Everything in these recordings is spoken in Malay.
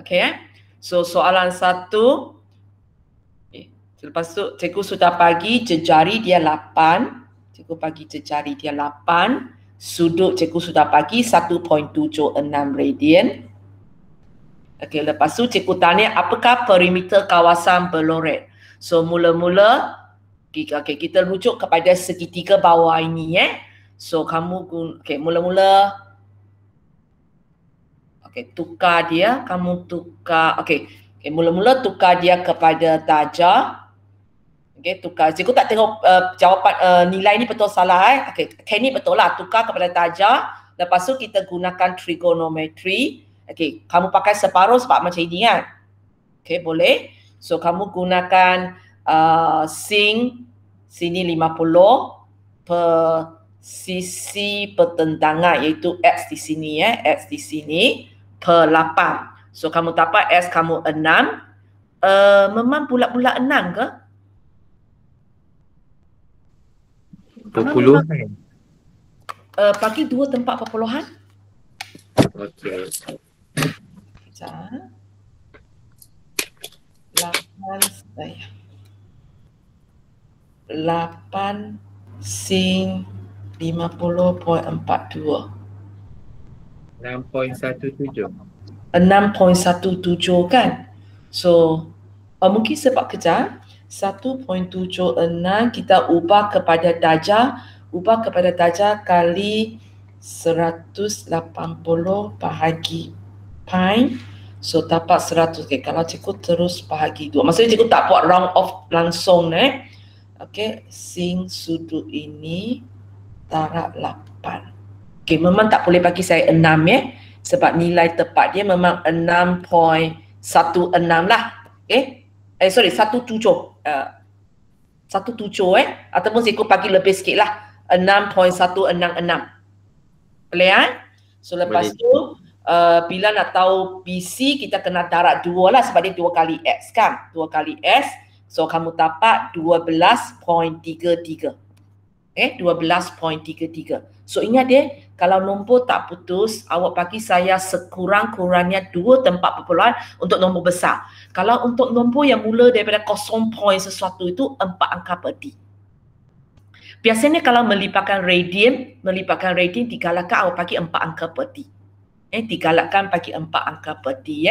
Okey. So soalan 1. Lepas tu cikgu sudah bagi jejari dia 8. Cikgu bagi jejari dia 8. Sudut cikgu sudah bagi 1.76 radian. Okey, lepas tu cikgu tanya apakah perimeter kawasan Ballarat. So mula-mula kita rujuk kepada segitiga bawah ini So kamu mula-mula tukar dia, mula-mula tukar dia kepada darjah. Tukar. Cikgu tak tengok jawapan nilai ni betul salah ni betul lah, tukar kepada darjah. Lepas tu kita gunakan trigonometri. Kamu pakai separuh sebab macam ini kan. Boleh. So kamu gunakan sin sini 50 per sisi pertentangan iaitu x di sini x di sini per 8. So kamu dapat x kamu 6. Memang bulat-bulat 6 ke? Perpuluhan. Bagi 2 tempat perpuluhan. Okey. Sekejap. 8 sin 50.42. 6.17. 6.17 kan? So mungkin sebab kejap 1.76 kita ubah kepada darjah. Ubah kepada darjah kali 180 bahagi pi. So dapat 100. Kalau cikgu terus bahagi 2. Maksudnya cikgu tak buat round off langsung sin sudut ini darab 8. Memang tak boleh bagi saya 6 sebab nilai tepat dia memang 6.16 lah. 17. 17 ataupun cikgu bagi lebih sikit lah. 6.166. Boleh So lepas tu bila nak tahu BC kita kena darab 2 lah sebab dia 2 kali X kan. 2 kali S. So kamu dapat 12.33. 12.33. So ingat dia, kalau nombor tak putus, awak bagi saya sekurang-kurangnya 2 tempat perpuluhan untuk nombor besar. Kalau untuk nombor yang mula daripada 0 point sesuatu itu 4 angka per D. Biasanya kalau melibatkan radian digalakkan awak bagi 4 angka per D. Digalakkan bagi 4 angka per D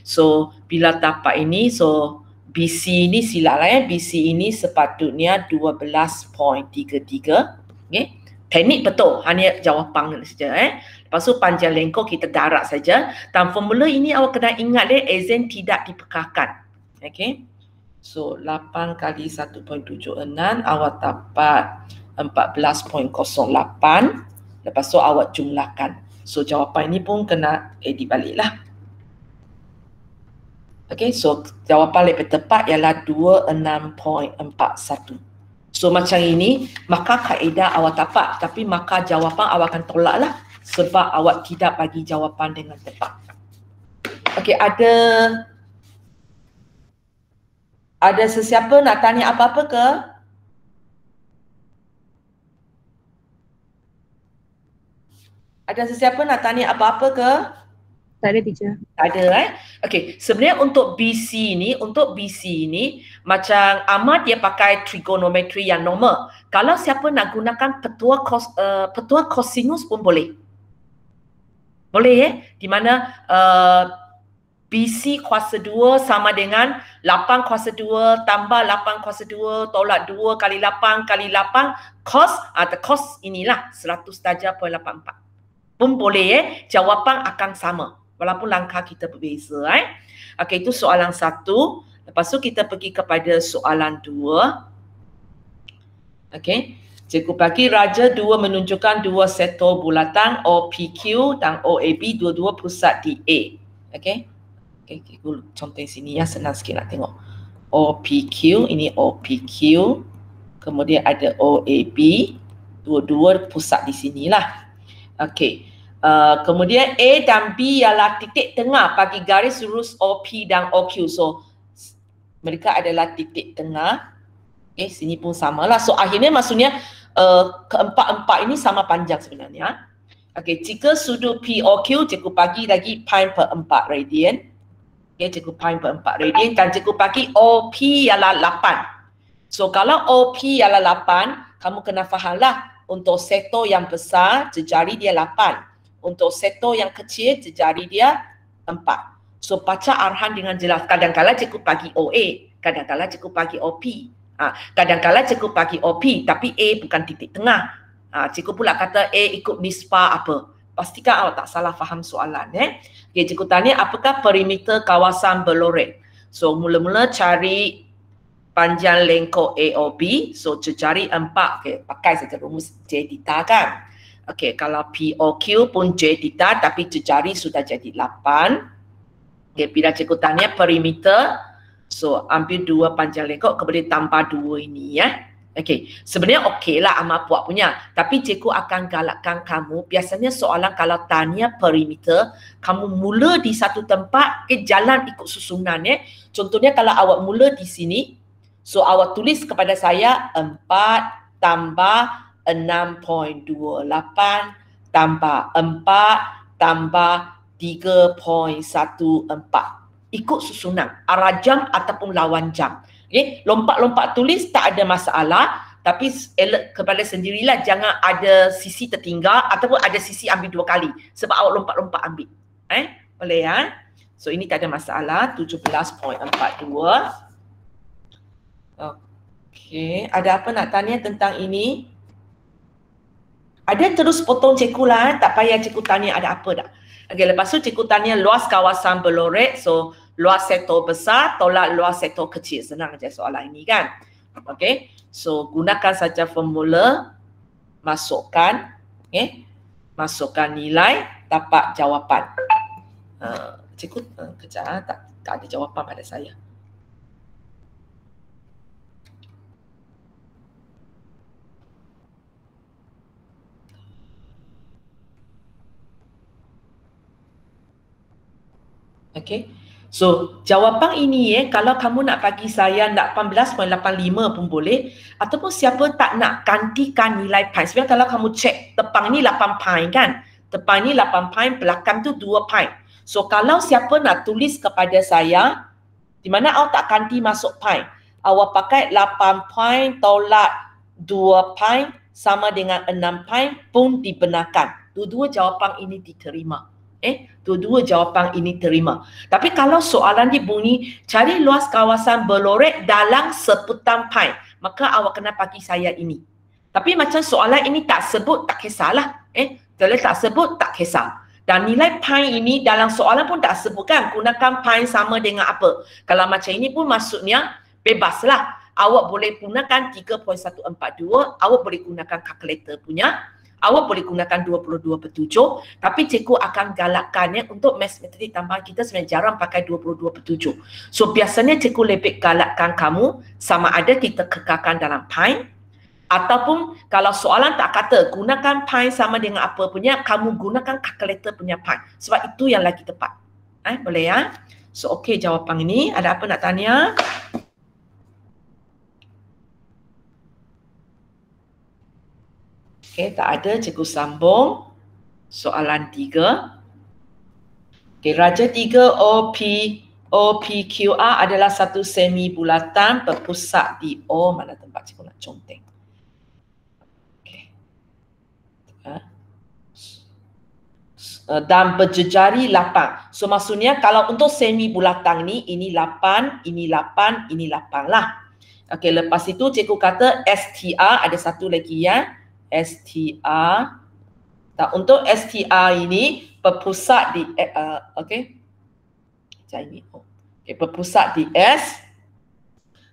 So bila dapat ini, so BC ini silalah BC ini sepatutnya 12.33. Teknik betul, hanya jawapan saja Lepas tu panjang lengkung kita darab saja. Dan formula ini awak kena ingat exam tidak dipekarkan. So 8 kali 1.76 awak dapat 14.08. Lepas tu awak jumlahkan. So jawapan ini pun kena edit balik lah. So jawapan lebih tepat ialah 26.41. So macam ini, maka kaedah awak dapat. Tapi maka jawapan awak akan tolak lah. Sebab awak tidak bagi jawapan dengan tepat. Ada sesiapa nak tanya apa-apa ke? Ada sesiapa nak tanya apa-apa ke? Tak ada, teacher. Tak ada sebenarnya untuk BC ni macam Ahmad dia pakai trigonometri yang normal. Kalau siapa nak gunakan petua cosinus pun boleh. Boleh di mana BC kuasa 2 sama dengan 8 kuasa 2 tambah 8 kuasa 2 tolak 2 kali 8 kali 8 cos atau cos inilah 100 darjah 0.84. Pun boleh jawapan akan sama. Walaupun langkah kita berbeza itu soalan 1. Lepas tu kita pergi kepada soalan 2. Cikgu bagi raja 2 menunjukkan 2 sektor bulatan OPQ dan OAB, dua-dua pusat di A. Cikgu contoh sini senang sikit nak tengok. OPQ, ini OPQ. Kemudian ada OAB, dua-dua pusat di sinilah. Kemudian A dan B ialah titik tengah bagi garis lurus OP dan OQ. So mereka adalah titik tengah. Sini pun samalah. So akhirnya maksudnya keempat-empat ini sama panjang sebenarnya. Jika sudut POQ cikgu bagi lagi pi per 4 radian. Okay, cikgu pi per 4 radian dan cikgu bagi OP ialah 8. So kalau OP ialah 8, kamu kena fahamlah untuk sektor yang besar jejari dia 8. Untuk sektor yang kecil jejari dia 4. So baca arahan dengan jelas. Kadang-kadang cikgu bagi OA, kadang-kadang cikgu bagi OP. Kadang-kadang cikgu bagi OP tapi A bukan titik tengah. Cikgu pula kata A ikut nisbah apa. Pastikan awak tak salah faham soalan. Okay, cikgu tanya apakah perimeter kawasan berlorek. So mula-mula cari panjang lengkok AOB. So jejari 4. Okay, pakai saja rumus J theta kan. Okay, kalau POQ pun J theta tapi jejari sudah jadi 8. Okay, bila cikgu tanya perimeter, so ambil 2 panjang lengkok, kemudian tambah 2 ini ya. Okey, sebenarnya okeylah amal puak punya. Tapi cikgu akan galakkan kamu, biasanya soalan kalau tanya perimeter, kamu mula di satu tempat, jalan ikut susunan ya. Contohnya kalau awak mula di sini, so awak tulis kepada saya 4 tambah 6.28 tambah 4 tambah 3.14. Ikut susunan, arah jam ataupun lawan jam. Okay? Lompat-lompat tulis tak ada masalah, tapi elok kepada sendirilah, jangan ada sisi tertinggal ataupun ada sisi ambil 2 kali sebab awak lompat-lompat ambil. Boleh ya? So ini tak ada masalah, 17.42. Okey, ada apa nak tanya tentang ini? Ada terus potong cikgu lah, tak payah cikgu tanya ada apa dah. Okey, lepas tu cikgu tanya luas kawasan berlorek, so luas sektor besar tolak luas sektor kecil. Senang aja soalan ini kan. Okey. So gunakan saja formula, masukkan, masukkan nilai, dapat jawapan. Cikgu kejap, tak ada jawapan pada saya. Okey. So, jawapan ini kalau kamu nak bagi saya nak 18.85 pun boleh, ataupun siapa tak nak gantikan nilai pi. Sebenarnya kalau kamu cek tepang ni 8 pi kan. Tepang ni 8 pi, belakang tu 2 pi. So, kalau siapa nak tulis kepada saya, di mana awak tak ganti masuk pi, awak pakai 8 pi tolak 2 pi sama dengan 6 pi pun dibenarkan. Dua-dua jawapan ini diterima. Dua-dua jawapan ini terima. Tapi kalau soalan dia bunyi cari luas kawasan berlorek dalam seputar pi, maka awak kena bagi saya ini. Tapi macam soalan ini tak sebut, tak kisahlah. Kalau tak sebut, tak kisah. Dan nilai pi ini dalam soalan pun tak sebutkan gunakan pi sama dengan apa. Kalau macam ini pun maksudnya bebaslah. Awak boleh gunakan 3.142, awak boleh gunakan kalkulator punya. Awak boleh gunakan 22/7, tapi cikgu akan galakkan untuk matematik tambahan kita sebenarnya jarang pakai 22/7. So biasanya cikgu lebih galakkan kamu sama ada kita kekalkan dalam pi, ataupun kalau soalan tak kata gunakan pi sama dengan apa punya, kamu gunakan kalkulator punya pi. Sebab itu yang lagi tepat. Boleh ya? So okey jawapan ini. Ada apa nak tanya? Okey, tak ada, cikgu sambung. Soalan 3. Okey, Raja 3 OPQR adalah satu semi bulatan berpusat di O. Mana tempat cikgu nak conteng? Okey. Dan berjejari 8. So maksudnya kalau untuk semi bulatan ni, ini 8, ini 8, ini 8 lah. Okey, lepas itu cikgu kata STR ada satu lagi ya. STR. Untuk STR ini berpusat di okey. Macam ini. Okey, berpusat di S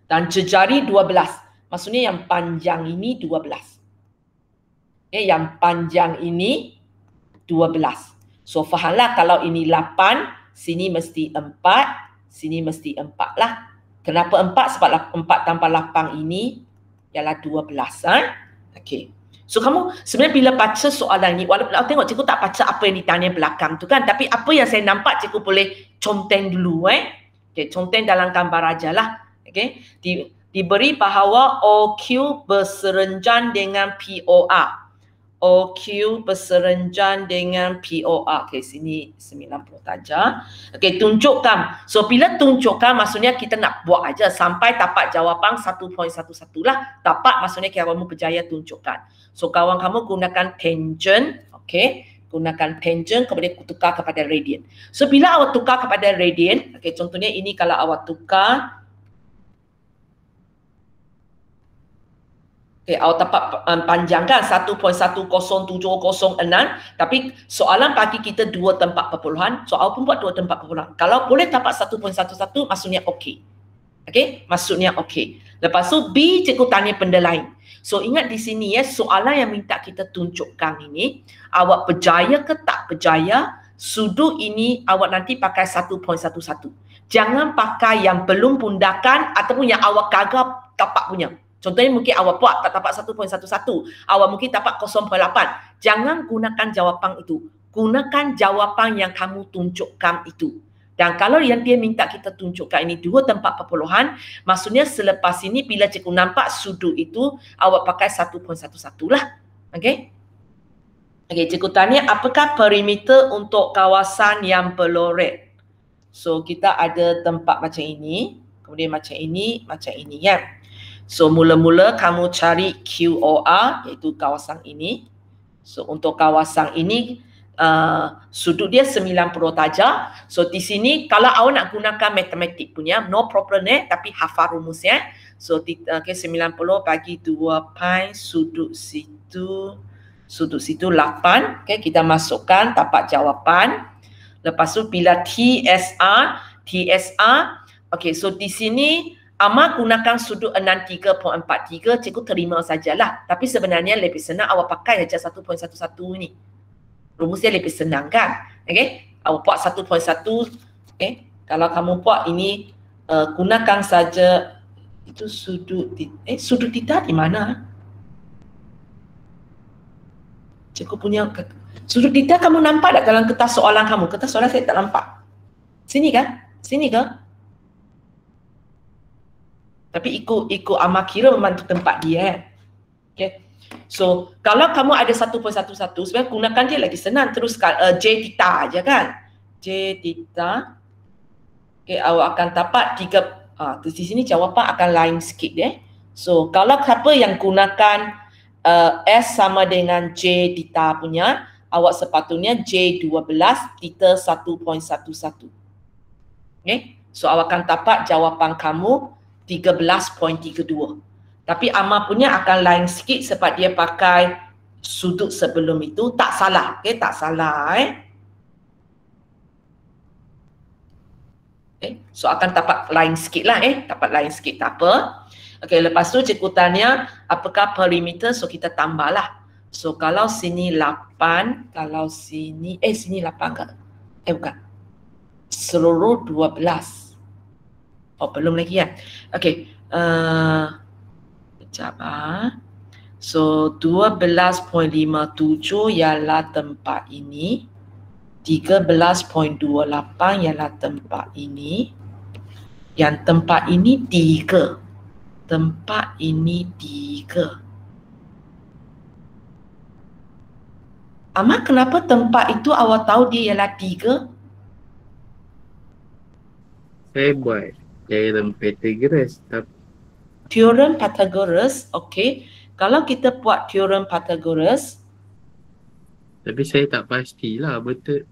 dan jejari 12. Maksudnya yang panjang ini 12. Yang panjang ini 12. So fahamlah kalau ini 8, sini mesti 4, sini mesti 4 lah. Kenapa 4? Sebab 4 tambah 8 ini ialah 12. Okey. So kamu sebenarnya bila baca soalan ni, walaupun tengok cikgu tak baca apa yang ditanya belakang tu kan, tapi apa yang saya nampak cikgu boleh conteng dulu. Okay, conteng dalam gambar aja lah. Okay. Diberi bahawa OQ berserenjan dengan POR. OQ berserenjan dengan POR. Okey, sini 90 darjah. Okey, tunjukkan. So, bila tunjukkan maksudnya kita nak buat aja sampai dapat jawapan 1.11 lah. Dapat maksudnya kamu berjaya tunjukkan. So, kawan kamu gunakan tangent. Okey, gunakan tangent kemudian tukar kepada radian. So, bila awak tukar kepada radian, okey, contohnya ini kalau awak tukar. Okay, awak dapat panjangkan 1.10706, tapi soalan bagi kita 2 tempat perpuluhan, so awak pun buat 2 tempat perpuluhan. Kalau boleh dapat 1.11 maksudnya okey. Okey, maksudnya okey. Lepas tu B cikgu tanya benda lain. So ingat di sini ya, soalan yang minta kita tunjukkan ini, awak berjaya ke tak berjaya, sudut ini awak nanti pakai 1.11. Jangan pakai yang belum pundakan ataupun yang awak kagak dapat punya. Contohnya mungkin awak buat tak dapat 1.11, awak mungkin dapat 0.8. Jangan gunakan jawapan itu. Gunakan jawapan yang kamu tunjukkan itu. Dan kalau yang dia minta kita tunjukkan ini 2 tempat perpuluhan, maksudnya selepas ini bila cikgu nampak sudut itu, awak pakai 1.11 lah. Okey? Okey, cikgu tanya apakah perimeter untuk kawasan yang berloret? So, kita ada tempat macam ini, kemudian macam ini ya. So, mula-mula kamu cari QOR, iaitu kawasan ini. So, untuk kawasan ini, sudut dia 90 darjah. So, di sini, kalau awak nak gunakan matematik punya, no problem tapi hafal rumusnya. So, okay, 90 bagi 2 pi, sudut situ 8. Okay, kita masukkan, dapat jawapan. Lepas tu, bila TSR, okay, so di sini, Amar gunakan sudut 63.43, cikgu terima sajalah. Tapi sebenarnya lebih senang awak pakai saja 1.11 ni. Rumusnya lebih senang kan? Okey, awak buat 1.1. Okay, kalau kamu buat ini, gunakan saja itu sudut theta di mana? Cikgu punya sudut theta kamu nampak tak dalam kertas soalan kamu? Kertas soalan saya tak nampak. Sini kan? Sini ke? Tapi ikut Amar kira membantu tempat dia. Okay. So, kalau kamu ada 1.11, sebenarnya gunakan dia lagi senang. Terus J theta aja kan. J theta. Okay, awak akan dapat 3. Di sini jawapan akan lain sikit deh. So, kalau siapa yang gunakan S sama dengan J theta punya, awak sepatutnya J12 theta 1.11. Okay. So, awak akan dapat jawapan kamu 13.32. Tapi Amar punya akan lain sikit sebab dia pakai sudut sebelum itu. Tak salah. Okay, tak salah. Okay. So akan dapat lain sikit lah. Dapat lain sikit, tak apa. Okay, lepas tu cikgu tanya apakah perimeter, so kita tambah lah. So kalau sini 8, kalau sini, sini 8 ke? Bukan. Seluruh 12. Oh, belum lagi ya. Okey. Sekejap. So, 12.57 ialah tempat ini. 13.28 ialah tempat ini. Yang tempat ini 3. Tempat ini 3. Amar, kenapa tempat itu awak tahu dia ialah 3? Saya buat teorem Pythagoras. Teorem Pythagoras, okey. Kalau kita buat teorem Pythagoras, Tapi saya tak pastilah betul.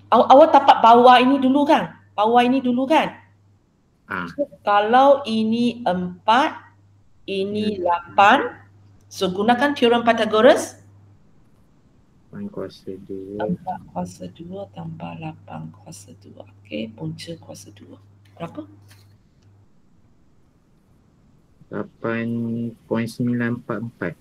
awak dapat bawah ini dulu kan? Bawah ini dulu kan? So, kalau ini 4, ini 8, so gunakan teorem Pythagoras. 8 kuasa 2. 4 kuasa 2 tambah 8 kuasa 2. Okey, punca kuasa 2. Berapa? 8.944.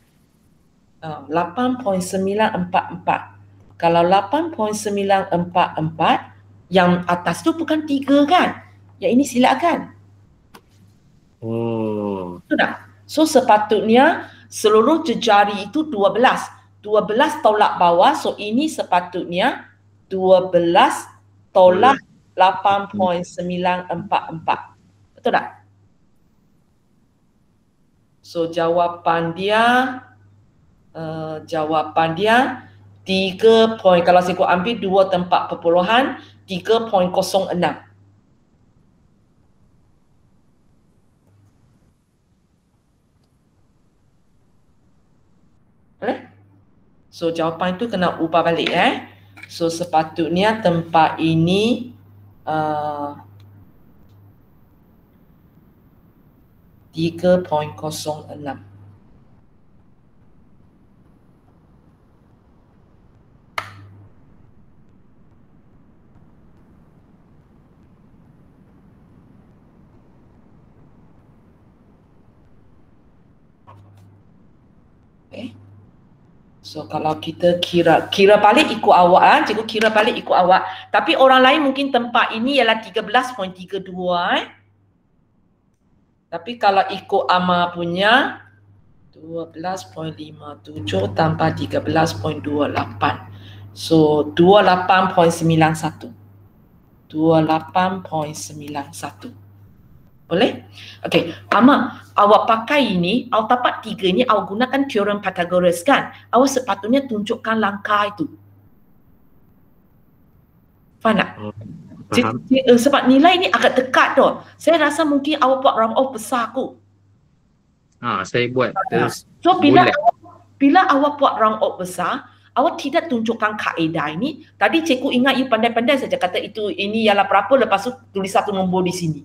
8.944. Kalau 8.944, yang atas tu bukan 3 kan? Yang ini silakan. Oh. Betul tak? So sepatutnya seluruh jejari itu 12. 12 tolak bawah, so ini sepatutnya 12 tolak 8.944. Betul tak? So jawapan dia Jawapan dia 3 point. Kalau cikgu ambil 2 tempat perpuluhan 3.06. Boleh? So jawapan itu kena ubah balik So sepatutnya tempat ini 3.06. So kalau kita kira balik ikut awak cikgu kira balik ikut awak. Tapi orang lain mungkin tempat ini ialah 13.32 Tapi kalau ikut Amar punya 12.57 tambah 13.28. So 28.91. 28.91. Boleh? Okey, Amar, awak pakai ini, awak dapat 3 ni, awak gunakan teorem Pythagoras kan? Awak sepatutnya tunjukkan langkah itu. Faham tak? Faham. Sebab nilai ni agak dekat tu. Saya rasa mungkin awak buat round off besar kot. Saya buat terus. So bila awak buat round off besar, awak tidak tunjukkan kaedah ini. Tadi cikgu ingat you pandai-pandai saja kata ini ialah berapa, lepas tu tulis satu nombor di sini.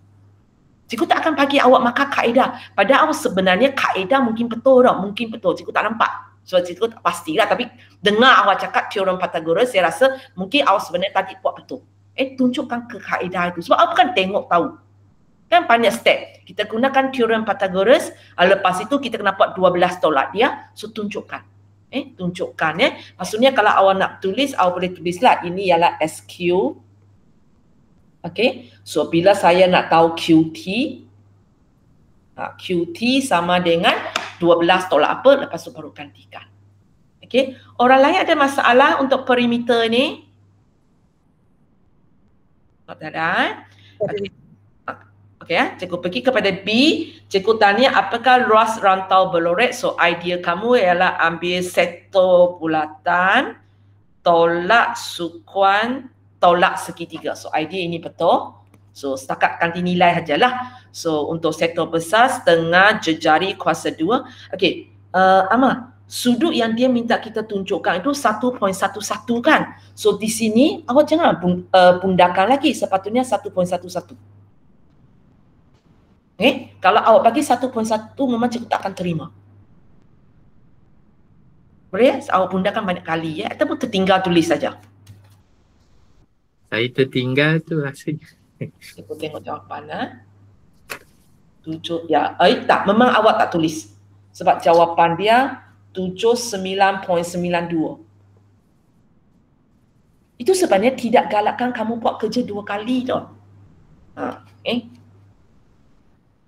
Cikgu tak akan bagi awak makan kaedah. Padahal awak sebenarnya kaedah mungkin betul tau. Mungkin betul. Cikgu tak nampak. So cikgu tak pastilah. Tapi dengar awak cakap teorem Pythagoras, saya rasa mungkin awak sebenarnya tadi buat betul. Tunjukkan ke kaedah itu. Sebab awak kan tengok tahu. Kan banyak step. Kita gunakan teorem Pythagoras. Lepas itu kita kena buat 12 tolak dia. So tunjukkan. Tunjukkan Maksudnya kalau awak nak tulis, awak boleh tulislah. Ini ialah SQ. Okay, so bila saya nak tahu QT, QT sama dengan 12 tolak apa, lepas tu baru gantikan. Okay, orang lain ada masalah untuk perimeter ni? Tak ada. Okay, cikgu pergi kepada B. Cikgu tanya apakah luas rantau berloret. So idea kamu ialah ambil sektor bulatan, tolak sukuan, tolak segitiga. So idea ini betul. So setakat ganti nilai sajalah. So untuk sektor besar setengah jejari kuasa 2. Okey, Amar, sudut yang dia minta kita tunjukkan itu 1.11 kan. So di sini awak jangan pundakan lagi, sepatutnya 1.11. Kalau awak bagi 1.1 memang cikgu tak akan terima. Boleh awak pundakan banyak kali ataupun tertinggal tulis saja. Saya tertinggal tu rasanya. Cikgu tengok jawapan 7 tak, memang awak tak tulis. Sebab jawapan dia 79.92. Itu sebenarnya tidak galakkan kamu buat kerja 2 kali tau.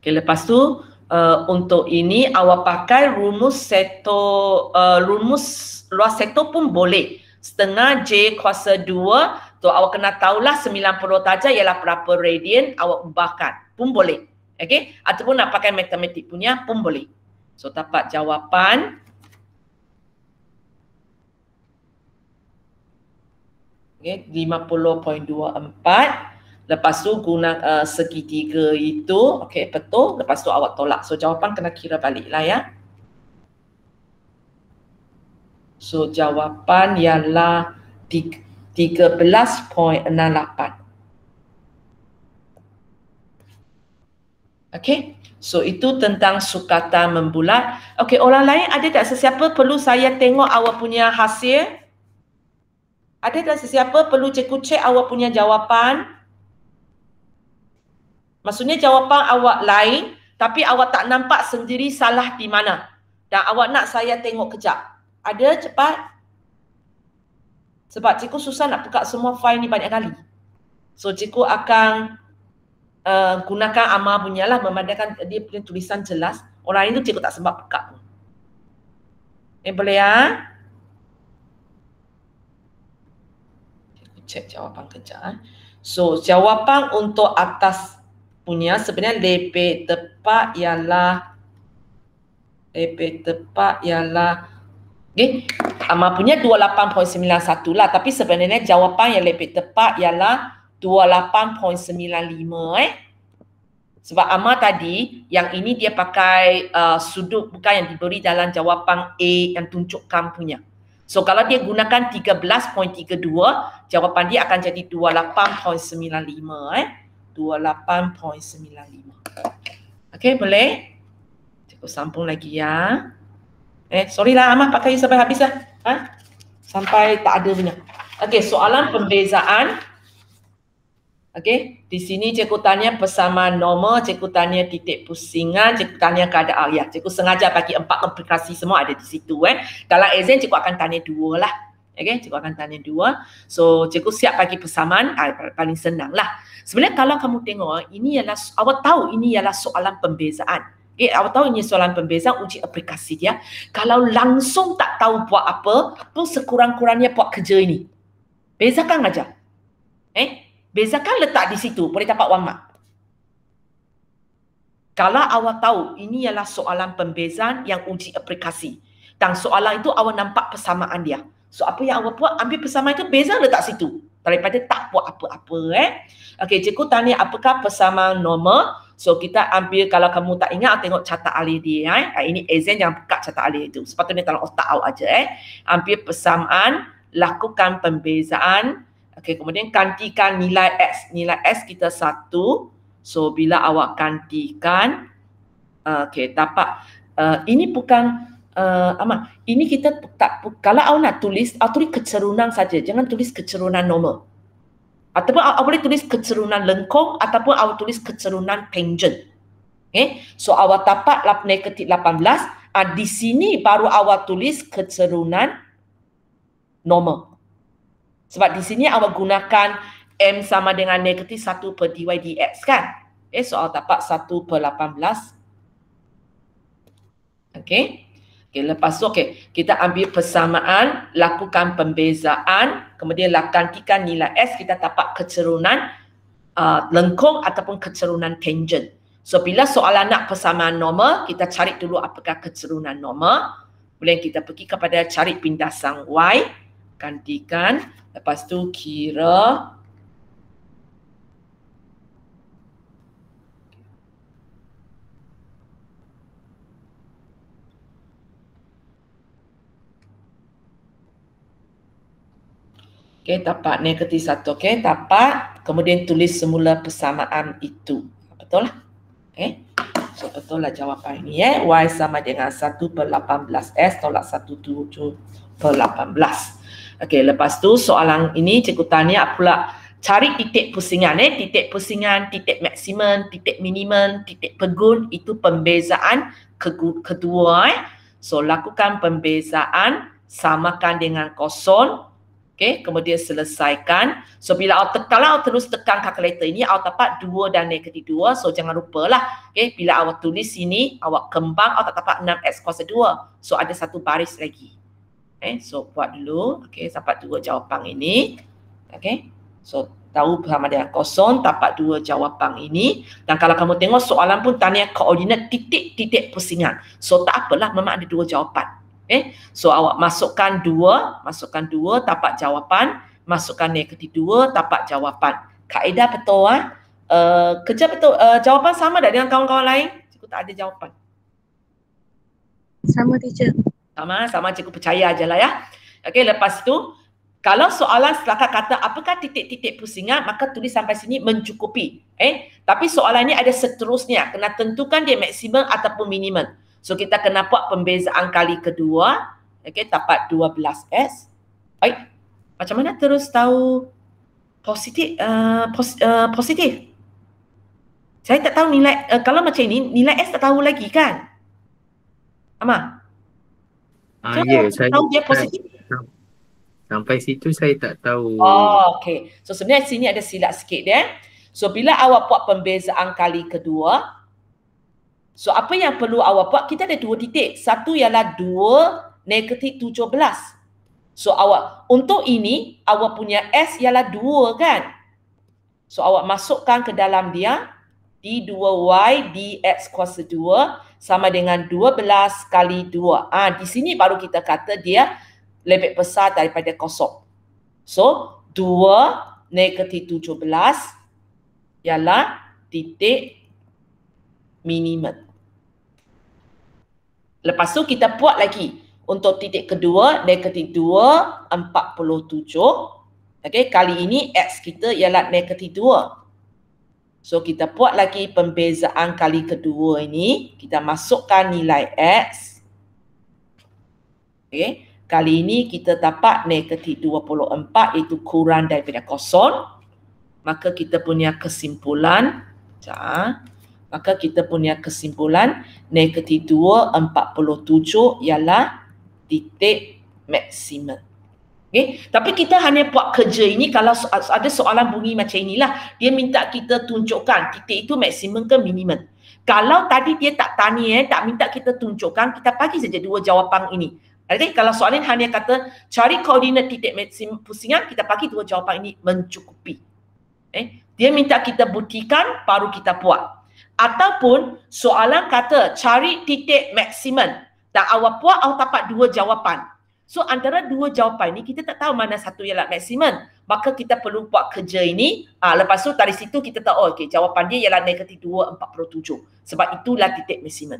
Okay, lepas tu untuk ini awak pakai rumus sektor, rumus luas sektor pun boleh. Setengah J kuasa 2. So awak kena tahulah 90 darjah ialah berapa radian, awak ubahkan pun boleh. Okey, ataupun nak pakai matematik punya pun boleh. So dapat jawapan okay, 50.24. Lepas tu guna segitiga itu, okey betul. Lepas tu awak tolak. So jawapan kena kira balik lah ya. So jawapan ialah 13.68. Okey, so itu tentang sukatan membulat. Okey, orang lain ada tak sesiapa perlu saya tengok awak punya hasil? Ada tak sesiapa perlu cikgu cek awak punya jawapan? Maksudnya jawapan awak lain tapi awak tak nampak sendiri salah di mana. Dan awak nak saya tengok kejap. Ada cepat? Sebab cikgu susah nak buka semua file ni banyak kali. So cikgu akan gunakan Amar punya lah, memandangkan dia punya tulisan jelas. Orang lain tu cikgu tak sempat buka pun. Boleh ya? Cikgu cek jawapan kejap. So jawapan untuk atas punya sebenarnya lebih tepat ialah Okay. Amal punya 28.91 lah. Tapi sebenarnya jawapan yang lebih tepat ialah 28.95 Sebab Amal tadi, yang ini dia pakai sudut bukan yang diberi dalam jawapan A yang tunjukkan punya. So kalau dia gunakan 13.32, jawapan dia akan jadi 28.95 28.95. Okay, boleh? Cikgu sambung lagi ya. Sorry lah Amal, pakai sampai habis lah. Sampai tak ada punya. Okay, soalan pembezaan. Okay, di sini cikgu tanya persamaan normal, cikgu tanya titik pusingan, cikgu tanya keadaan. Ya, cikgu sengaja bagi 4 aplikasi semua ada di situ. Dalam exam cikgu akan tanya 2 lah. Okay, cikgu akan tanya 2. So, cikgu siap bagi persamaan, paling senang lah. Sebenarnya kalau kamu tengok, ini ialah, awak tahu ini ialah soalan pembezaan. Okay, awak tahu ini soalan pembezaan uji aplikasi dia. Kalau langsung tak tahu buat apa, pun sekurang-kurangnya buat kerja ini. Bezakan aja. Bezakan letak di situ, boleh dapat 1 mark. Kalau awak tahu ini ialah soalan pembezaan yang uji aplikasi. Dan soalan itu awak nampak persamaan dia. So apa yang awak buat, ambil persamaan itu, beza letak situ. Daripada tak buat apa-apa. Okey, cikgu tanya apakah persamaan normal. So kita ambil, kalau kamu tak ingat, tengok catat alih dia. Ini exam yang buka catat alih itu. Sepatutnya dalam otak awak aja. Ambil persamaan, lakukan pembezaan. Okey, kemudian gantikan nilai X. Nilai X kita 1. So bila awak gantikan, okey, dapat. Ini bukan Amal, ini kita tak, kalau awak nak tulis, awak tulis kecerunan saja, jangan tulis kecerunan normal. Ataupun awak boleh tulis kecerunan lengkung ataupun awak tulis kecerunan tangent. Okay? So awak dapat negatif 18, di sini baru awak tulis kecerunan normal. Sebab di sini awak gunakan M sama dengan negatif 1 per dy dx kan? Okay, so awak dapat 1 per 18. Okay. Okay, lepas tu kita ambil persamaan, lakukan pembezaan, kemudian gantikan nilai S, kita dapat kecerunan lengkung ataupun kecerunan tangent. So bila soalan nak persamaan normal, kita cari dulu apakah kecerunan normal. Kemudian kita pergi kepada cari pindasan Y, gantikan, lepas tu kira dapat negatif 1. Dapat. Kemudian tulis semula persamaan itu. Betul lah. So, betul lah jawapan ini. Y sama dengan 1 per 18S tolak 17 per 18. Lepas tu soalan ini cikgu tanya pula cari titik pusingan. Titik pusingan, titik maksimum, titik minimum, titik pegun. Itu pembezaan kedua. So, lakukan pembezaan. Samakan dengan kosong. Kemudian selesaikan. So bila kalau awak terus tekan kalkulator ini, awak dapat 2 dan negatif 2. So jangan lupalah, bila awak tulis sini, awak kembang, awak tak dapat 6x kuasa 2. So ada 1 baris lagi. So buat dulu. Dapat 2 jawapan ini. So tahu bersama dengan kosong, dapat 2 jawapan ini. Dan kalau kamu tengok soalan pun tanya koordinat titik-titik pusingan. So tak apalah, memang ada 2 jawapan. So awak masukkan 2, dapat jawapan, masukkan negatif 2, dapat jawapan. Kaedah betul kerja betul. Jawapan sama tak dengan kawan-kawan lain? Cikgu tak ada jawapan. Sama teacher. Sama cikgu percaya ajalah ya. Lepas tu kalau soalan setakat kata apakah titik-titik pusingan, maka tulis sampai sini mencukupi. Tapi soalan ini ada seterusnya, kena tentukan dia maksimum ataupun minimum. So kita kena buat pembezaan kali kedua. Dapat 12S. Baik. Macam mana terus tahu positif? Positif. Saya tak tahu nilai, kalau macam ini, nilai S tak tahu lagi kan? Amal? Ya, saya tahu dia positif. Sampai situ saya tak tahu. Okey. So sebenarnya sini ada silap sikit dia. So bila awak buat pembezaan kali kedua, so apa yang perlu awak buat, kita ada 2 titik. Satu ialah 2 negatif 17. So awak, untuk ini, awak punya S ialah 2 kan? So awak masukkan ke dalam dia, D2Y dx kuasa 2 sama dengan 12 kali 2. Di sini baru kita kata dia lebih besar daripada kosong. So, 2 negatif 17 ialah titik minimum. Lepas tu kita buat lagi. Untuk titik kedua, negatif 2, 47. Okay, kali ini X kita ialah negatif 2. So, kita buat lagi pembezaan kali kedua ini. Kita masukkan nilai X. Okay, kali ini kita dapat negatif 24 iaitu kurang daripada kosong. Maka kita punya kesimpulan, negatif 2, 47 ialah titik maksimum. Okay? Tapi kita hanya buat kerja ini kalau ada soalan bunyi macam inilah. Dia minta kita tunjukkan titik itu maksimum ke minimum. Kalau tadi dia tak tanya, tak minta kita tunjukkan, kita bagi saja dua jawapan ini. Okay? Kalau soalan hanya kata cari koordinat titik maksimum pusingan, kita bagi dua jawapan ini mencukupi. Dia minta kita buktikan, baru kita buat. Ataupun soalan kata cari titik maksimum. Dan awak buat, awak dapat dua jawapan. So antara dua jawapan ni kita tak tahu mana satu ialah maksimum. Maka kita perlu buat kerja ini. Lepas tu dari situ kita tahu, okey, jawapan dia ialah negatif 2, 47. Sebab itulah titik maksimum.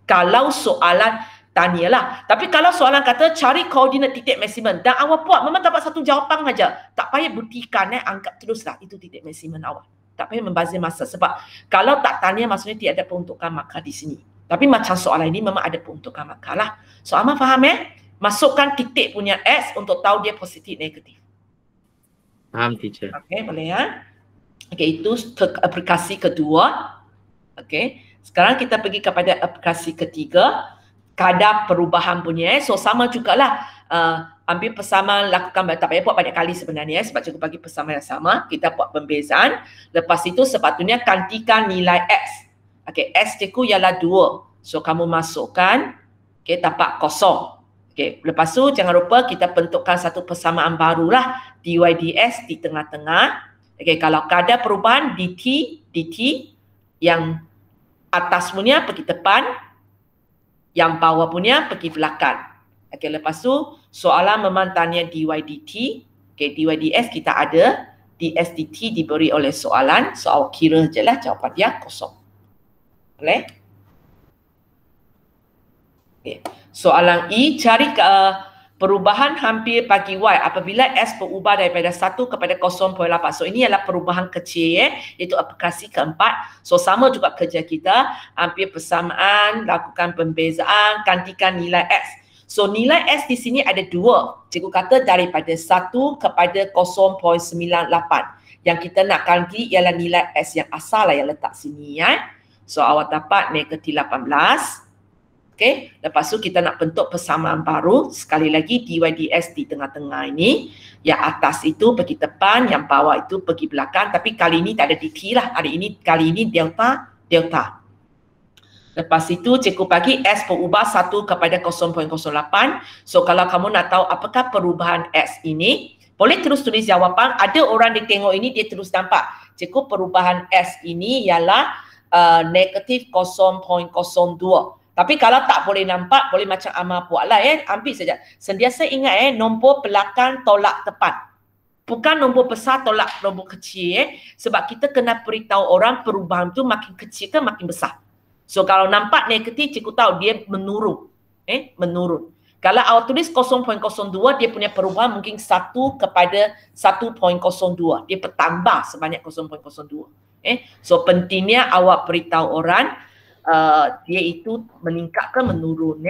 Kalau soalan tanyalah. Tapi kalau soalan kata cari koordinat titik maksimum dan awak buat memang dapat satu jawapan saja. Tak payah buktikan, anggap teruslah itu titik maksimum awak. Tak payah membazir masa. Sebab kalau tak tanya maksudnya tidak ada peruntukan markah di sini. Tapi macam soalan ini memang ada peruntukan markah lah. So Amal faham Masukkan titik punya X untuk tahu dia positif negatif. Faham, teacher. Okey, boleh ya? Okey, itu aplikasi kedua. Okey, sekarang kita pergi kepada aplikasi ketiga. Kadar perubahan punya. So sama jugalah. Ambil persamaan, lakukan, tak payah buat banyak kali sebenarnya sebab cikgu bagi persamaan yang sama. Kita buat pembezaan. Lepas itu sepatutnya gantikan nilai X. Okey, X cikgu ialah 2. So kamu masukkan, okey, dapat kosong. Okey, lepas tu jangan lupa kita bentukkan satu persamaan barulah dy dx di tengah-tengah. Okey, kalau kadar perubahan dt yang atas punya pergi depan, yang bawah punya pergi belakang. Okey, lepas tu soalan memang tanya dy dt. Okey, dy dx kita ada, ds dt diberi oleh soalan. So awak kira je lah jawapan dia kosong. Boleh? Okay. Soalan E, cari perubahan hampir bagi Y apabila S berubah daripada 1 kepada 0.8. So ini adalah perubahan kecil iaitu aplikasi keempat. So sama juga kerja kita, hampir persamaan, lakukan pembezaan, gantikan nilai X. So nilai S di sini ada 2. Cikgu kata daripada 1 kepada 0.98. Yang kita nak ganti ialah nilai S yang asal lah yang letak sini So awak dapat negatif 18. Okey, lepas tu kita nak bentuk persamaan baru. Sekali lagi dy dx di tengah-tengah ini. Yang atas itu pergi depan, yang bawah itu pergi belakang. Tapi kali ini tak ada dt lah. Kali ini delta. Lepas itu cikgu bagi S berubah 1 kepada 0.08. So kalau kamu nak tahu apakah perubahan S ini, boleh terus tulis jawapan. Ada orang dia tengok ini, dia terus nampak. Cikgu perubahan S ini ialah negatif 0.02. Tapi kalau tak boleh nampak, boleh macam Amal buat lah ambil saja. Sentiasa ingat nombor belakang tolak depan. Bukan nombor besar tolak nombor kecil Sebab kita kena beritahu orang perubahan tu makin kecil ke makin besar. So kalau nampak negatif, cikgu tahu dia menurun. Menurun. Kalau awak tulis 0.02, dia punya perubahan mungkin 1 kepada 1.02. Dia bertambah sebanyak 0.02. So pentingnya awak beritahu orang dia itu meningkat ke menurun.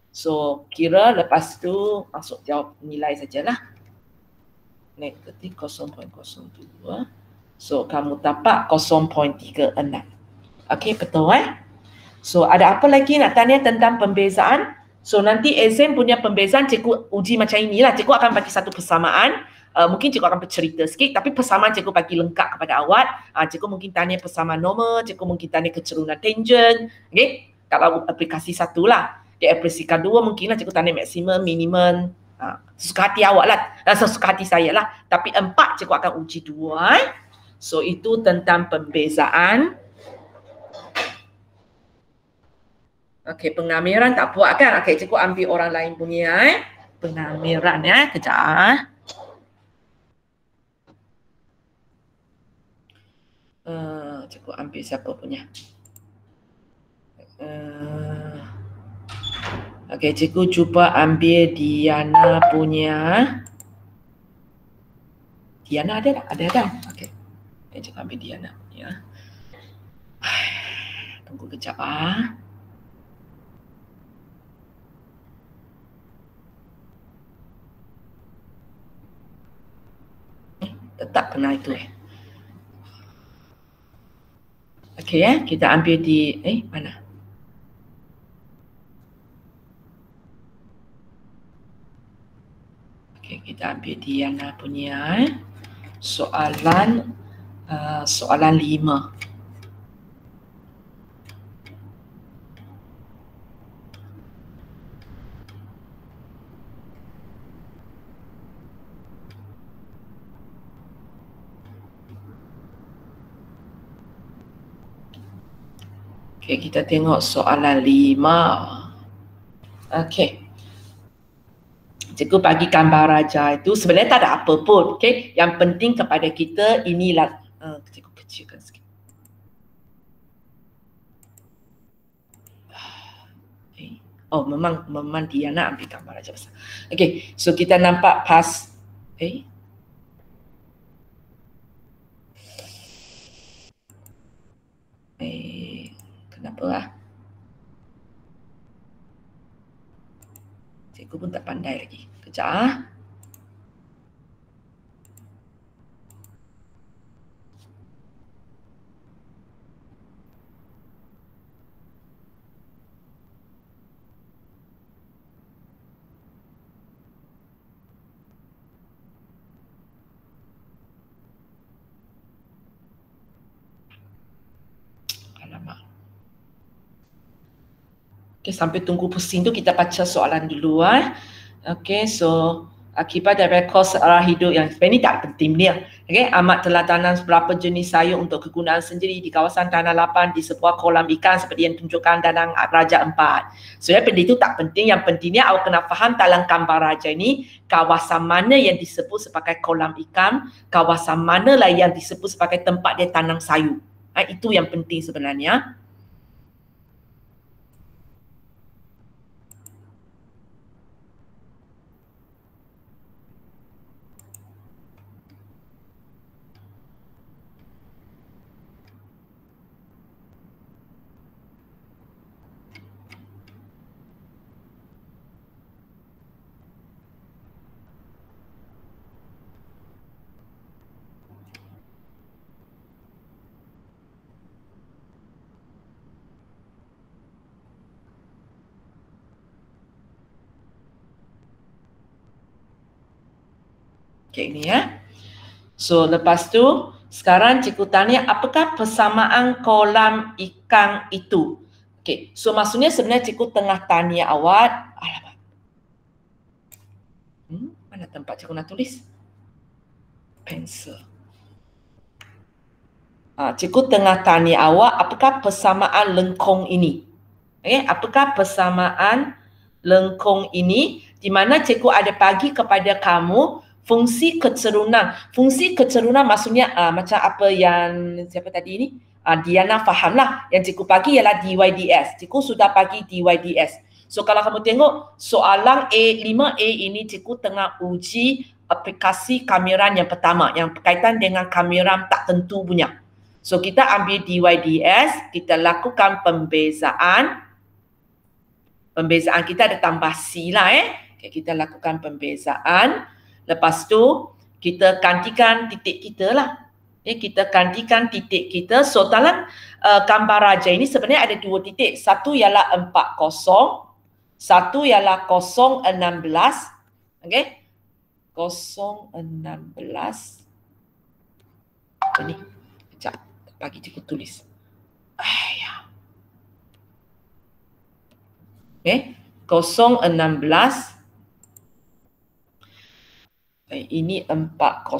So kira lepas tu masuk jawab nilai sajalah. Negatif 0.02. So kamu dapat 0.36. Okey, betul So ada apa lagi nak tanya tentang pembezaan? So nanti exam punya pembezaan cikgu uji macam inilah. Cikgu akan bagi satu persamaan. Mungkin cikgu akan bercerita sikit tapi persamaan cikgu bagi lengkap kepada awak. Cikgu mungkin tanya persamaan normal, cikgu mungkin tanya kecerunan tangent. Okay? Kalau aplikasi satu lah. Di aplikasi kedua mungkinlah cikgu tanya maksimum, minimum. Sesuka hati awak lah. Sesuka hati saya lah. Tapi 4 cikgu akan uji 2. So itu tentang pembezaan. Okey, pengamiran tak puas kan? Okey, cikgu ambil orang lain punya pengamiran kejap. Cikgu ambil siapa punya? Okey, cikgu cuba ambil Diana punya. Diana ada tak? Ada. Okey. Cikgu ambil Diana punya. Tunggu kejap tetap kena itu Okey kita ambil di mana? Okey, kita ambil Diana punya soalan 5. Okey, kita tengok soalan 5. Okey. Cikgu bagi gambar raja itu sebenarnya tak ada apa pun. Okey, yang penting kepada kita inilah cikgu kecilkan sikit. Oh, memang dia nak ambil gambar raja besar. Okey, so kita nampak pas kenapa Cikgu pun tak pandai lagi. Kejap Okay, sampai tunggu pusing tu kita baca soalan dulu Okay, so akibat dari kos arah hidup yang sebenarnya tak penting dia. Okay, amat telah tanam beberapa jenis sayur untuk kegunaan sendiri di kawasan tanah lapang di sebuah kolam ikan seperti yang ditunjukkan dalam Raja 4. Sebenarnya benda itu tak penting. Yang pentingnya awak kena faham dalam gambar raja ini kawasan mana yang disebut sebagai kolam ikan, kawasan mana lah yang disebut sebagai tempat dia tanam sayur. Itu yang penting sebenarnya. Okay, ini So, lepas tu, sekarang cikgu tanya, apakah persamaan kolam ikan itu? Okay, so maksudnya sebenarnya cikgu tengah tanya awak, alamak. Mana tempat cikgu nak tulis? Pensel. Cikgu tengah tanya awak, apakah persamaan lengkung ini? Okay, apakah persamaan lengkung ini? Di mana cikgu ada bagi kepada kamu fungsi kecerunan. Fungsi kecerunan maksudnya macam apa yang siapa tadi ini? Diana fahamlah. Yang cikgu bagi ialah DYDS. Cikgu sudah bagi DYDS. So kalau kamu tengok soalan A5A ini cikgu tengah uji aplikasi kameran yang pertama yang berkaitan dengan kameran tak tentu punya. So kita ambil DYDS, kita lakukan pembezaan. Pembezaan kita ada tambah C lah Okay, kita lakukan pembezaan. Lepas tu, kita gantikan titik kita lah. Kita gantikan titik kita. So, dalam gambar raja ini sebenarnya ada 2 titik. Satu ialah 40. Satu ialah 016. Okay. 016. Ini. Sekejap. Bagi cikgu tulis. Okay. 016. Ini 40.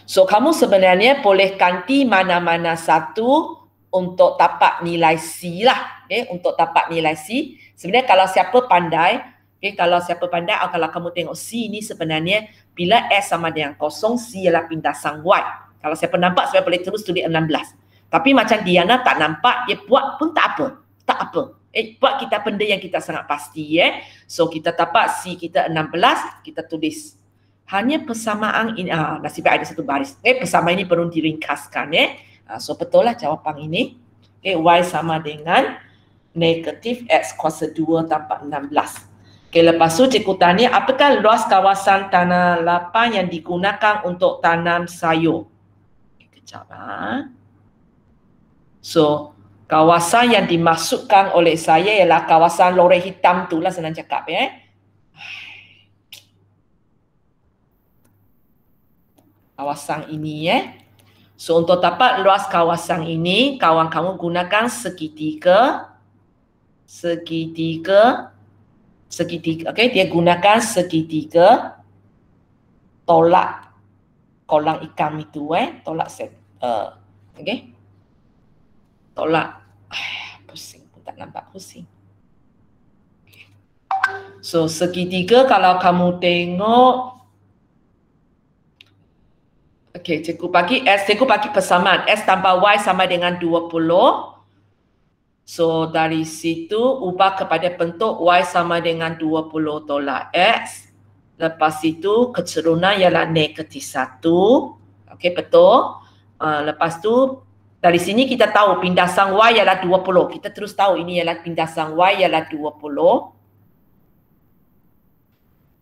So, kamu sebenarnya boleh ganti mana-mana satu untuk tapak nilai C lah. Okay, untuk tapak nilai C. Sebenarnya kalau siapa pandai, okay, kalau siapa pandai, kalau kamu tengok C ni sebenarnya bila S sama dengan kosong, C ialah pindasan Y. Kalau siapa nampak, saya boleh terus tulis 16. Tapi macam Diana tak nampak, dia buat pun tak apa. Tak apa. Buat kita benda yang kita sangat pasti. So kita tapak C kita 16, kita tulis. Hanya persamaan ini, nasib baik ada satu baris. Persamaan ini perlu diringkaskan. So betul lah jawapan ini. Y sama dengan negatif X kuasa 2 tambah 16. Lepas tu cikgu tanya, apakah luas kawasan tanah lapang yang digunakan untuk tanam sayur? Kejap lah. So, kawasan yang dimaksudkan oleh saya ialah kawasan loreh hitam tu lah senang cakap Kawasan ini So, untuk dapat luas kawasan ini, kawan kamu gunakan segitiga. Okay, dia gunakan segitiga tolak kolam ikan itu tolak set. Okay. Tolak. Pusing pun tak nampak pusing. Okay. So, segitiga kalau kamu tengok. Okay, cikgu bagi S, cikgu bagi persamaan. S tambah Y sama dengan 20. So, dari situ ubah kepada bentuk Y sama dengan 20 tolak X. Lepas itu, kecerunan ialah negatif 1. Okay, betul. Lepas tu, dari sini kita tahu pindasan Y ialah 20. Kita terus tahu ini ialah pindasan Y ialah 20.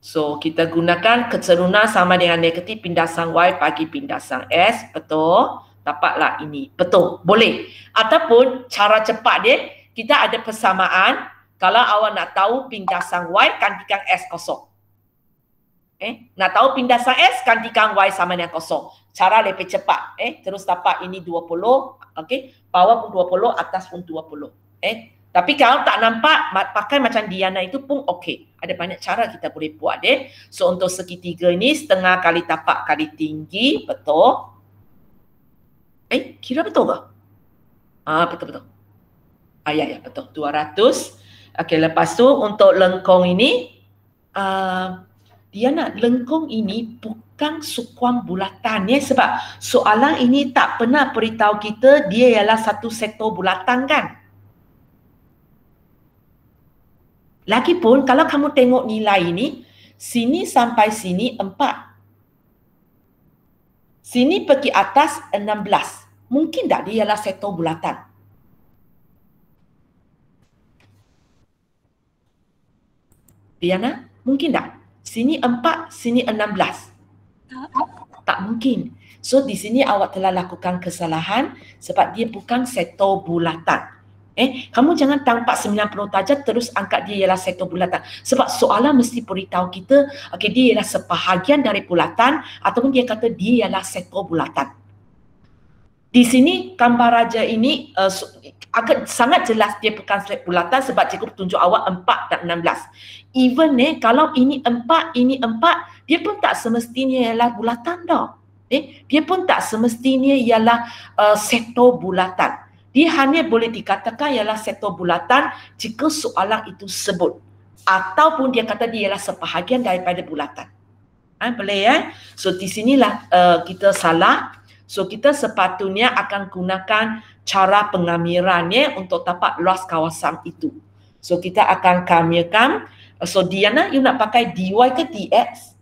So, kita gunakan kecerunan sama dengan negatif pindasan Y bagi pindasan S. Betul. Dapatlah ini. Betul. Boleh. Ataupun cara cepat dia, kita ada persamaan. Kalau awak nak tahu pindasan Y, gantikan S kosong. Nak tahu pindasan S, gantikan Y sama dengan kosong. Cara lebih cepat. Terus dapat ini 20. Okay. Bawah pun 20, atas pun 20. Tapi kalau tak nampak, pakai macam Diana itu pun okey. Ada banyak cara kita boleh buat So untuk segitiga ini, setengah kali tapak kali tinggi. Betul. Kira betul ke? Betul-betul. Ya, betul. 200. Okey, lepas tu untuk lengkung ini, Diana, lengkung ini bukan sukuan bulatan sebab soalan ini tak pernah beritahu kita dia ialah satu sektor bulatan kan. Lagipun kalau kamu tengok nilai ini, sini sampai sini 4. Sini pergi atas 16. Mungkin tak dia ialah sektor bulatan? Diana, mungkin tak? Sini 4, sini 16. Tak mungkin. So di sini awak telah lakukan kesalahan sebab dia bukan sektor bulatan. Kamu jangan tampak 90 darjah terus angkat dia ialah sektor bulatan. Sebab soalan mesti beritahu kita, okay, dia ialah sebahagian dari bulatan ataupun dia kata dia ialah sektor bulatan. Di sini gambar raja ini agak sangat jelas dia bukan sektor bulatan sebab cikgu tunjuk awak 4 dan 16. Even kalau ini 4, ini 4, dia pun tak semestinya ialah bulatan dah. Dia pun tak semestinya ialah sektor bulatan. Dia hanya boleh dikatakan ialah sektor bulatan jika soalan itu sebut. Ataupun dia kata dia ialah sebahagian daripada bulatan. Boleh So di sinilah kita salah. So kita sepatutnya akan gunakan cara pengamirannya untuk dapat luas kawasan itu. So kita akan kamirkan. So Diana, you nak pakai DY ke DX?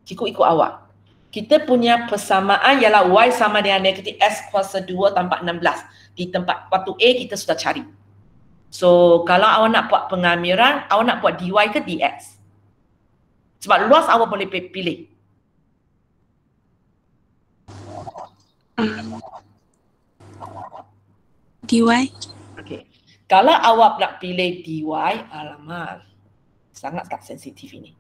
Cikgu ikut awak. Kita punya persamaan ialah Y sama dengan negatif S kuasa 2 tambah 16. Di tempat waktu A kita sudah cari. So kalau awak nak buat pengamiran, awak nak buat DY ke DX? Sebab luas awak boleh pilih. DY. Okey. Kalau awak nak pilih DY, alamak. Sangat tak sensitif ini.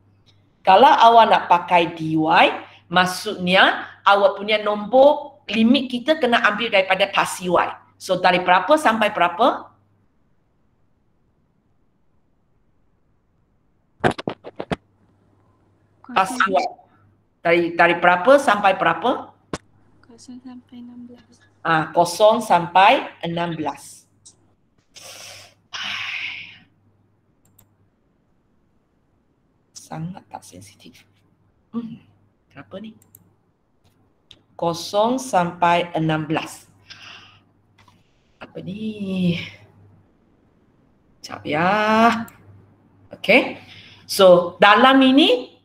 Kalau awak nak pakai DY, maksudnya awak punya nombor limit kita kena ambil daripada pasi Y. So dari berapa sampai berapa? Pasi Y. Dari berapa sampai berapa? 0 sampai 16. 0 sampai 16. Sangat tak sensitif. Kenapa ni? 0 sampai 16. Apa ni? Sekejap ya. Okay. So, dalam ini,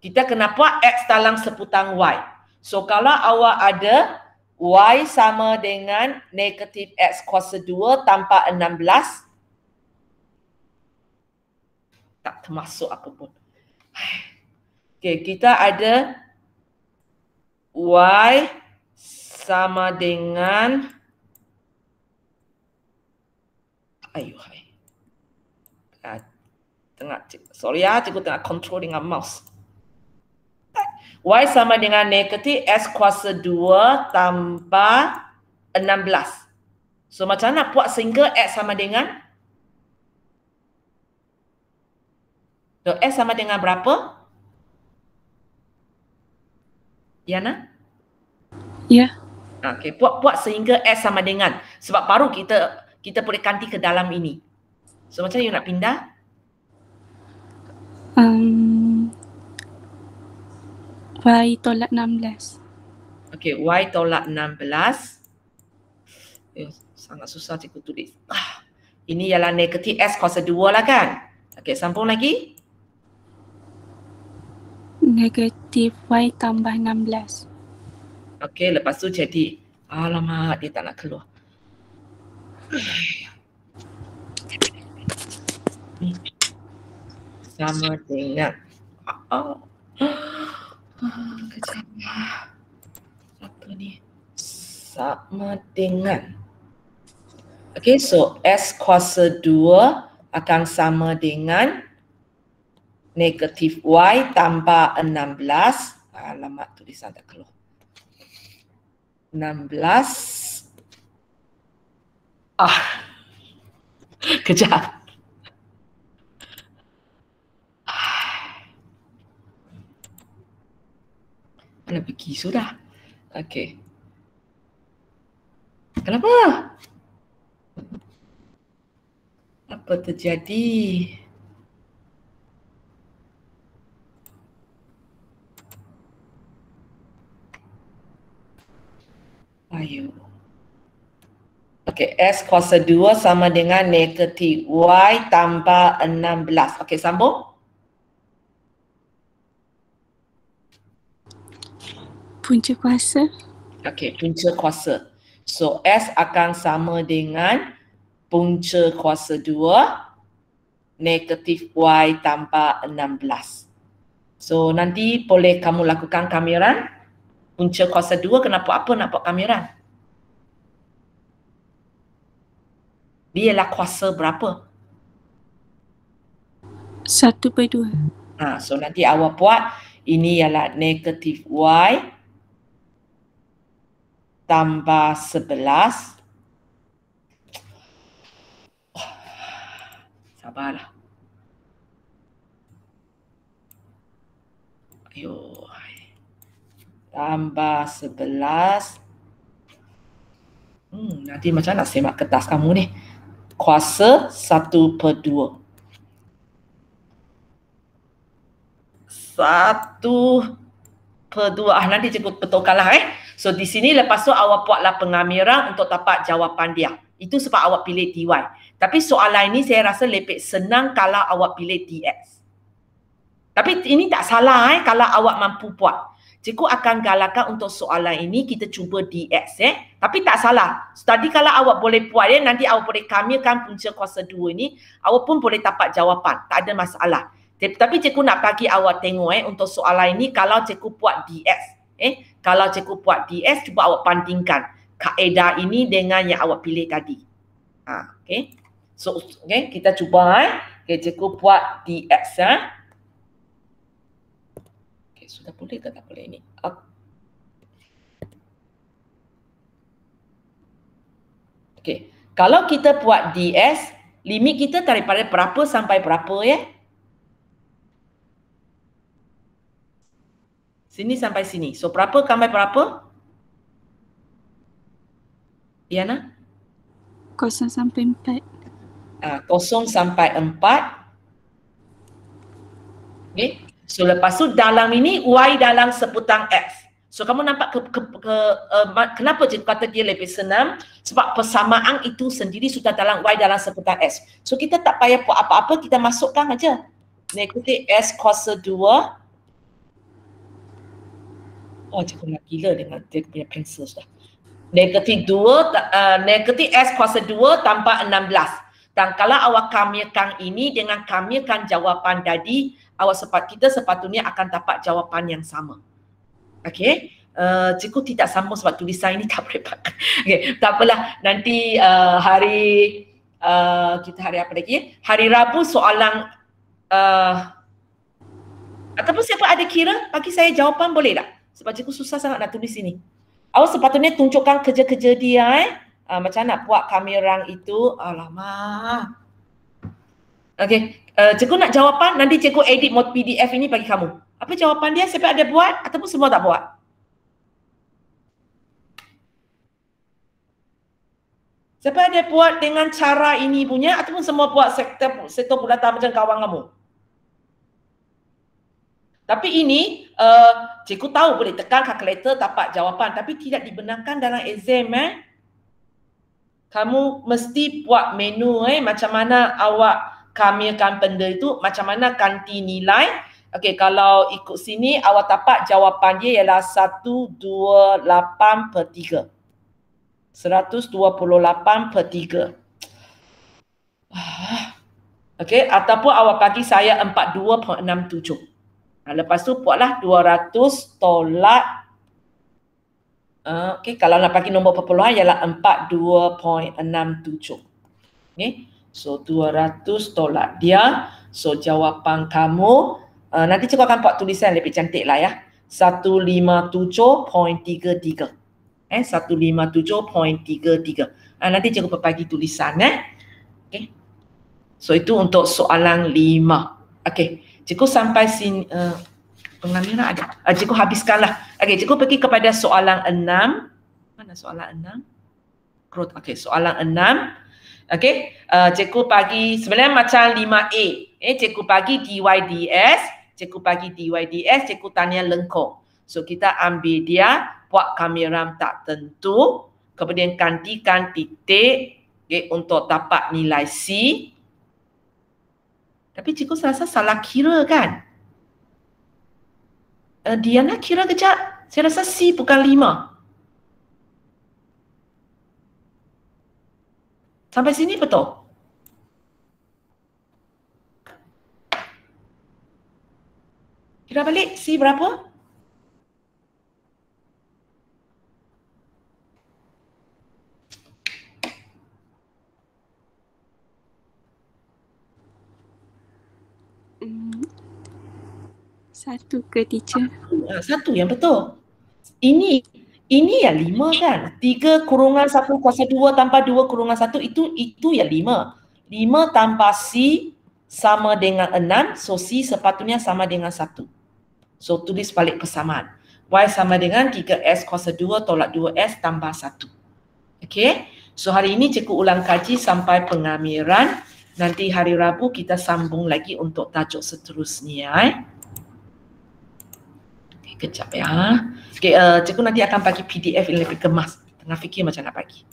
kita kena buat X dalam seputang Y. So, kalau awak ada Y sama dengan negatif X kuasa 2 tanpa 16, tak termasuk apa pun. Okay, kita ada Y sama dengan sorry ya, cikgu tengah control dengan mouse. Y sama dengan negatif S kuasa 2 tambah 16. So macam mana buat sehingga X sama dengan? So, S sama dengan berapa? Yana? Ya. Okey, buat sehingga S sama dengan. Sebab baru kita boleh ganti ke dalam ini. So macam mana you nak pindah? Y tolak 16. Okey, Y tolak 16. Sangat susah cikgu tulis. Ini ialah negatif S kuasa 2 lah kan? Okey, sambung lagi. Negatif Y tambah 16. Okey, lepas tu jadi, alamak dia tak nak keluar. Sama dengan kejap. Apa ni? Sama dengan. Okey, so S kuasa 2 akan sama dengan negatif Y tambah 16. Alamak, tulisan tak keluar. 16. Kejap. Mana pergi sudah? Okey. Kenapa? Apa terjadi? Ayo. Okey, S kuasa 2 sama dengan negatif Y tambah 16. Okey, sambung. Punca kuasa. Okey, punca kuasa. So, S akan sama dengan punca kuasa 2 negatif Y tambah 16. So, nanti boleh kamu lakukan kamiran. Punca kuasa 2 kenapa apa nak buat kamiran? Dia ialah kuasa berapa? 1/2. So nanti awak buat ini ialah negatif Y tambah 11. Sabarlah. Ayo. Tambah 11. Nanti macam nak semak kertas kamu ni. Kuasa 1/2. 1/2. Nanti cikgu betulkanlah So di sini lepas tu awak buatlah pengamiran untuk dapat jawapan dia. Itu sebab awak pilih DY. Tapi soalan ini saya rasa lebih senang kalau awak pilih DX. Tapi ini tak salah kalau awak mampu buat. Cikgu akan galakkan untuk soalan ini kita cuba DX Tapi tak salah. Tadi kalau awak boleh buat nanti awak boleh kamirkan punca kuasa 2 ini, awak pun boleh dapat jawapan. Tak ada masalah. Tapi cikgu nak bagi awak tengok untuk soalan ini kalau cikgu buat DX. Kalau cikgu buat DS, cuba awak bandingkan kaedah ini dengan yang awak pilih tadi. Okay. So, okay, kita cuba okay, cikgu buat DS Okay, sudah boleh ke tak boleh ini? Okay. Kalau kita buat DS, limit kita daripada berapa sampai berapa Sini sampai sini. So, berapa sampai berapa? Diana? 0 sampai 4. 0 sampai 4. Okay. So lepas tu dalam ini Y dalam seputang X. So kamu nampak kenapa cikgu kata dia lebih senang? Sebab persamaan itu sendiri sudah dalam Y dalam seputang X. So kita tak payah buat apa-apa, kita masukkan aja. Negatif S kuasa 2. Oh, cikgu nak gila dengan dia punya pensel sudah. Negatif S kuasa 2 tambah 16. Dan kalau awak kamikan ini dengan kamikan jawapan tadi, kita sepatutnya akan dapat jawapan yang sama. Okey. Cikgu tidak sambung sebab tulisan ini tak boleh pakai. Okey, tak apalah. Nanti kita hari apa lagi? Hari Rabu soalan ataupun siapa ada kira bagi saya jawapan boleh tak? Sebab cikgu susah sangat nak tulis ini. Awak sepatutnya tunjukkan kerja-kerja dia macam nak buat kamera itu. Alamak. Okey, cikgu nak jawapan, nanti cikgu edit mod PDF ini bagi kamu. Apa jawapan dia? Siapa ada buat ataupun semua tak buat? Siapa ada buat dengan cara ini punya ataupun semua buat sektor bulatan macam kawan kamu? Tapi ini cikgu tahu boleh tekan kalkulator dapat jawapan tapi tidak dibenarkan dalam exam Kamu mesti buat menu macam mana awak kamikan benda itu, macam mana ganti nilai. Okey, kalau ikut sini awak dapat jawapan dia ialah 128/3. 128/3. Okey, ataupun awak bagi saya 42.67. Lepas tu buatlah 200 tolak. Okey, kalau nak bagi nombor perpuluhan ialah 42.67. Okey, so 200 tolak dia. So jawapan kamu, nanti cikgu akan buat tulisan lebih cantik lah ya. 157.33. 157.33. Nanti cikgu berbagi tulisan Okey. So itu untuk soalan 5. Okey, cikgu sampai sini pengambilan ada. Cikgu habiskanlah. Okey, cikgu pergi kepada soalan 6. Mana soalan 6? Okey, soalan 6. Okey, cikgu bagi sebenarnya macam 5A. Cikgu bagi DYDS, cikgu bagi DYDS, cikgu tanya lengkung. So kita ambil dia, buat kamera tak tentu, kemudian gantikan titik untuk dapat nilai C. Tapi cikgu rasa salah kira kan? Diana kira kejap. Saya rasa C bukan 5. Sampai sini betul? Kira balik C berapa? Satu ke teacher? Satu yang betul. Ini yang 5 kan? 3 kurungan 1 kuasa 2 tambah 2 kurungan 1 itu yang 5. 5 tambah C sama dengan 6. So C sepatutnya sama dengan 1. So tulis balik persamaan. Y sama dengan 3S kuasa 2 tolak 2S tambah 1. Okey. So hari ini cikgu ulang kaji sampai pengamiran. Nanti hari Rabu kita sambung lagi untuk tajuk seterusnya. Kejap ya. Okay, cikgu nanti akan bagi PDF yang lebih kemas. Tengah fikir macam nak bagi.